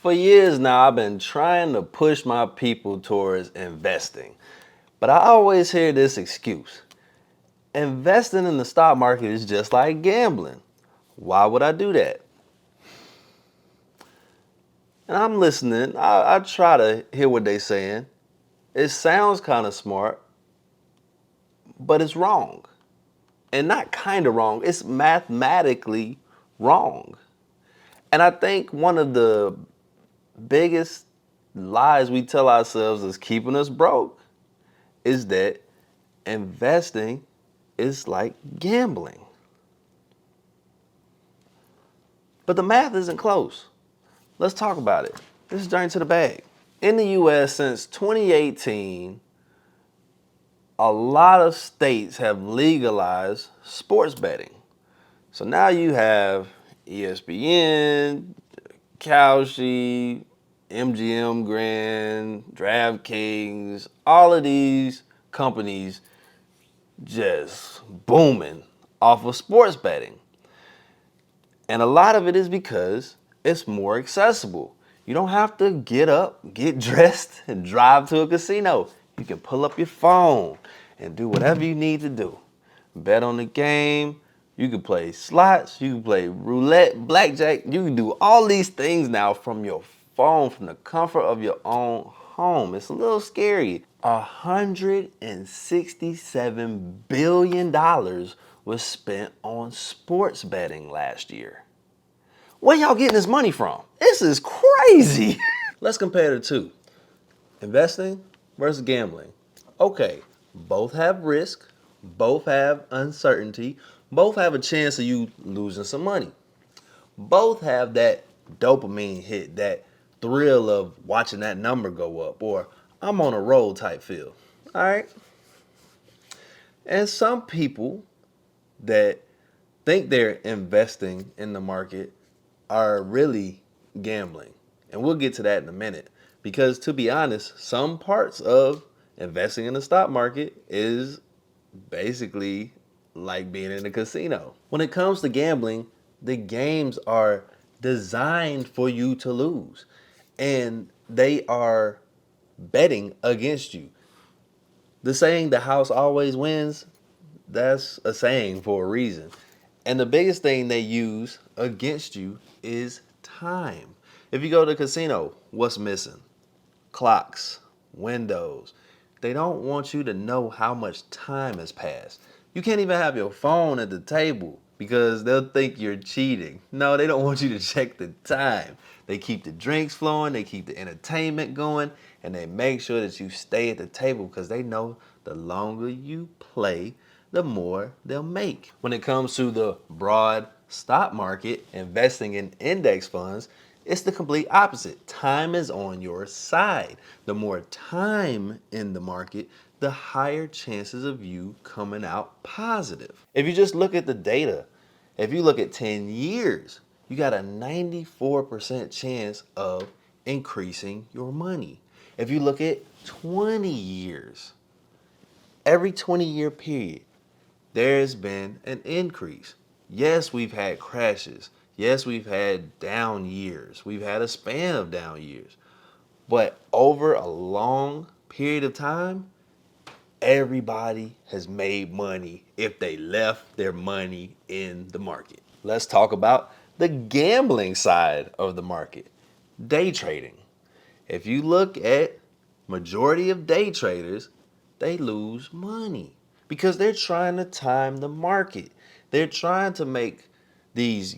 For years now, I've been trying to push my people towards investing, but I always hear this excuse. Investing in the stock market is just like gambling. Why would I do that? And I'm listening. I try to hear what they're saying. It sounds kind of smart, but it's wrong. And not kind of wrong, it's mathematically wrong. And I think one of the biggest lies we tell ourselves is keeping us broke is that investing is like gambling. But the math isn't close. Let's talk about it. This is Journey to the Bag. In the US since 2018, a lot of states have legalized sports betting. So now you have ESPN, Kalshi, MGM Grand, DraftKings, all of these companies just booming off of sports betting. And a lot of it is because it's more accessible. You don't have to get up, get dressed, and drive to a casino. You can pull up your phone and do whatever you need to do. Bet on the game. You can play slots. You can play roulette, blackjack. You can do all these things now from your phone, from the comfort of your own home. It's a little scary. $167 billion was spent on sports betting last year. Where y'all getting this money from? This is crazy. Let's compare the two. Investing versus gambling. Okay, both have risk, both have uncertainty, both have a chance of you losing some money. Both have that dopamine hit, that thrill of watching that number go up, or I'm on a roll type feel. All right? And some people that think they're investing in the market are really gambling. And we'll get to that in a minute. Because to be honest, some parts of investing in the stock market is basically like being in a casino. When it comes to gambling, the games are designed for you to lose. And they are betting against you. The saying, the house always wins, that's a saying for a reason. And the biggest thing they use against you is time. If you go to a casino, what's missing? Clocks, windows. They don't want you to know how much time has passed. You can't even have your phone at the table because they'll think you're cheating. No, they don't want you to check the time. They keep the drinks flowing, they keep the entertainment going, and they make sure that you stay at the table because they know the longer you play, the more they'll make. When it comes to the broad stock market, investing in index funds, it's the complete opposite. Time is on your side. The more time in the market, the higher chances of you coming out positive. If you just look at the data, if you look at 10 years, you got a 94% chance of increasing your money. If you look at 20 years, every 20-year period, there's been an increase. Yes, we've had crashes. Yes, we've had down years. We've had a span of down years. But over a long period of time, everybody has made money if they left their money in the market. Let's talk about the gambling side of the market, day trading. If you look at majority of day traders, they lose money because they're trying to time the market. They're trying to make these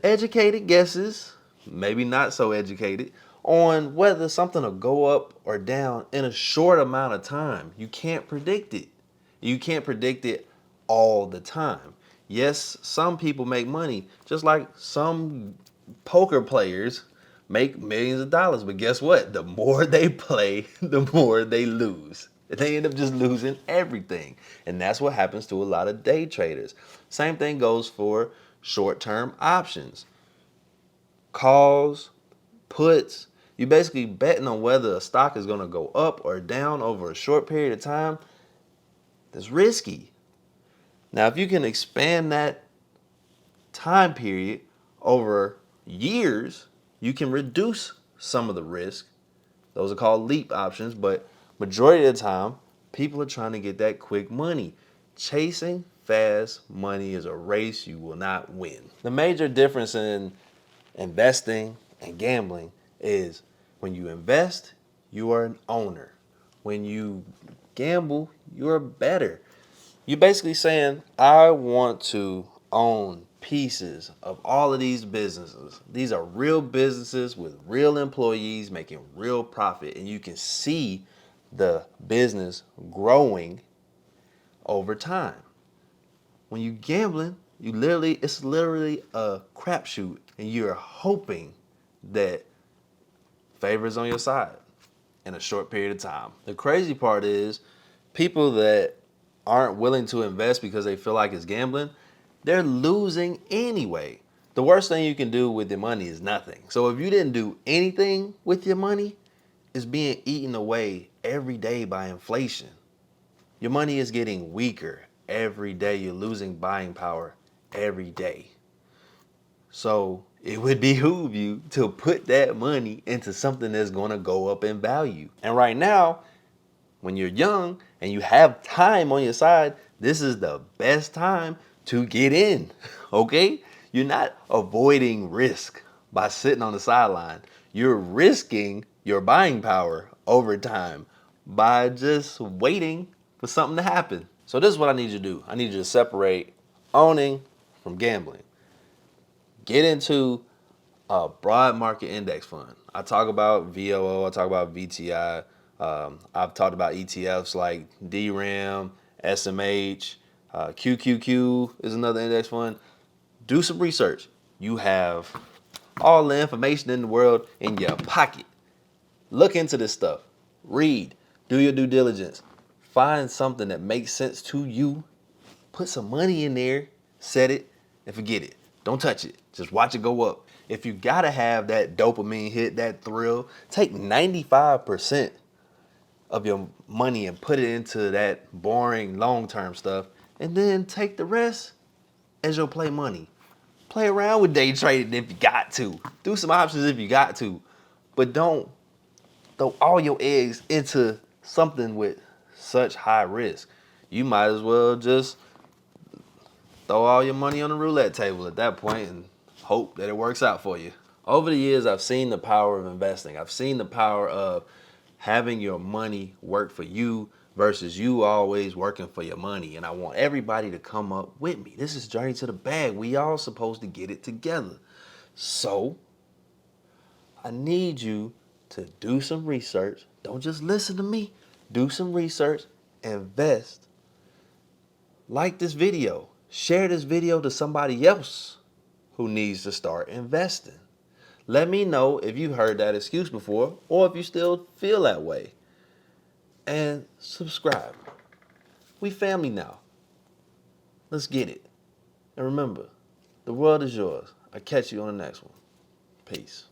educated guesses, maybe not so educated, on whether something will go up or down in a short amount of time. You can't predict it. You can't predict it all the time. Yes, some people make money, just like some poker players make millions of dollars. But guess what? The more they play, the more they lose. They end up just losing everything. And that's what happens to a lot of day traders. Same thing goes for short-term options. Calls, puts. You're basically betting on whether a stock is going to go up or down over a short period of time. That's risky. Now, if you can expand that time period over years, You can reduce some of the risk. Those are called leap options, but majority of the time, people are trying to get that quick money. Chasing fast money is a race you will not win. The major difference in investing and gambling is when you invest, you are an owner. When you gamble, you're a bettor. You're basically saying, I want to own pieces of all of these businesses. These are real businesses with real employees making real profit, and you can see the business growing over time. When you gambling, it's literally a crapshoot, and you're hoping that favors on your side in a short period of time. The crazy part is people that aren't willing to invest because they feel like it's gambling, they're losing anyway. The worst thing you can do with your money is nothing. So if you didn't do anything with your money, it's being eaten away every day by inflation. Your money is getting weaker every day. You're losing buying power every day. So it would behoove you to put that money into something that's going to go up in value. And right now, when you're young and you have time on your side, this is the best time to get in, okay? You're not avoiding risk by sitting on the sideline. You're risking your buying power over time by just waiting for something to happen. So this is what I need you to do. I need you to separate owning from gambling. Get into a broad market index fund. I talk about VOO, I talk about VTI. I've talked about ETFs like DRAM, SMH, QQQ is another index fund. Do some research. You have all the information in the world in your pocket. Look into this stuff. Read. Do your due diligence. Find something that makes sense to you. Put some money in there, set it, and forget it. Don't touch it. Just watch it go up. If you gotta have that dopamine hit, that thrill, take 95% of your money and put it into that boring long-term stuff, and then take the rest as your play money. Play around with day trading if you got to. Do some options if you got to. But don't throw all your eggs into something with such high risk. You might as well just throw all your money on the roulette table at that point and hope that it works out for you. Over the years, I've seen the power of investing. I've seen the power of having your money work for you versus you always working for your money. And I want everybody to come up with me. This is Journey to the Bag. We all supposed to get it together. So I need you to do some research. Don't just listen to me. Do some research, invest. Like this video. Share this video to somebody else who needs to start investing. Let me know if you heard that excuse before or if you still feel that way. And subscribe. We family now. Let's get it. And remember, the world is yours. I'll catch you on the next one. Peace.